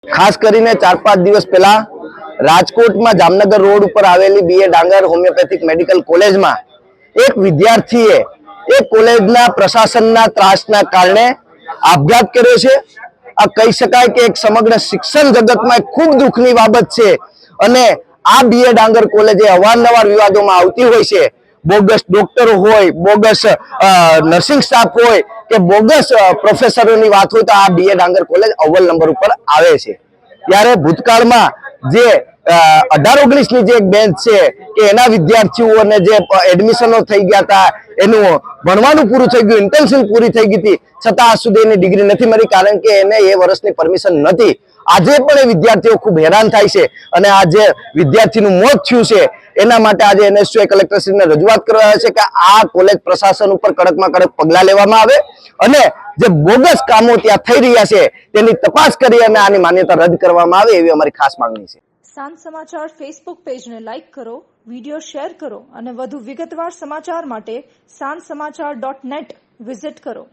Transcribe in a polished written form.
ખાસ કરીને 4-5 દિવસ પહેલા રાજકોટમાં જામનગર રોડ ઉપર આવેલી બીએ ડાંગર હોમિયોપેથિક મેડિકલ કોલેજમાં એક વિદ્યાર્થીએ એક કોલેજના પ્રશાસનના ત્રાસના કારણે આપઘાત કર્યો છે। આ કહી શકાય કે એક સમગ્ર શિક્ષણ જગતમાં ખૂબ દુઃખની બાબત છે અને આ બીએ ડાંગર કોલેજે અવારનવાર વિવાદોમાં આવતી હોય છે। બોગસ ડોક્ટરો હોય, બોગસ નર્સિંગ સ્ટાફ હોય કે બોગસ પ્રોફેસરોની વાત હોય તો આ બીએ ડાંગર કોલેજ અવ્વલ નંબર ઉપર આવે છે। ત્યારે ભૂતકાળમાં જે 18-19 ની જે એક બેન્ચ છે કે એના વિદ્યાર્થીઓને જે એડમિશનો થઈ ગયા હતા, એનું ભણવાનું પૂરું થઈ ગયું, ઇન્ટર્નશિપ પૂરી થઈ ગઈ હતી, છતાં આજ સુધી એની ડિગ્રી નથી મળી કારણ કે એને એ વર્ષની પરમિશન નથી। આજે પણ એ વિદ્યાર્થીઓ ખૂબ હેરાન થાય છે અને આ જે વિદ્યાર્થીનું મોત થયું છે એના માટે આજે એનએસયુએ કલેક્ટરશ્રીને રજૂઆત કરવા છે કે આ કોલેજ પ્રશાસન ઉપર કડકમાં કડક પગલાં લેવામાં આવે અને જે બોગસ કામો ત્યાં થઈ રહ્યા છે તેની તપાસ કરી અને આની માન્યતા રદ કરવામાં આવે એવી અમારી ખાસ માંગણી છે। સાંજ સમાચાર ફેસબુક પેજને લાઇક કરો, વિડીયો શેર કરો અને વધુ વિગતવાર સમાચાર માટે sanssamachar.net વિઝિટ કરો।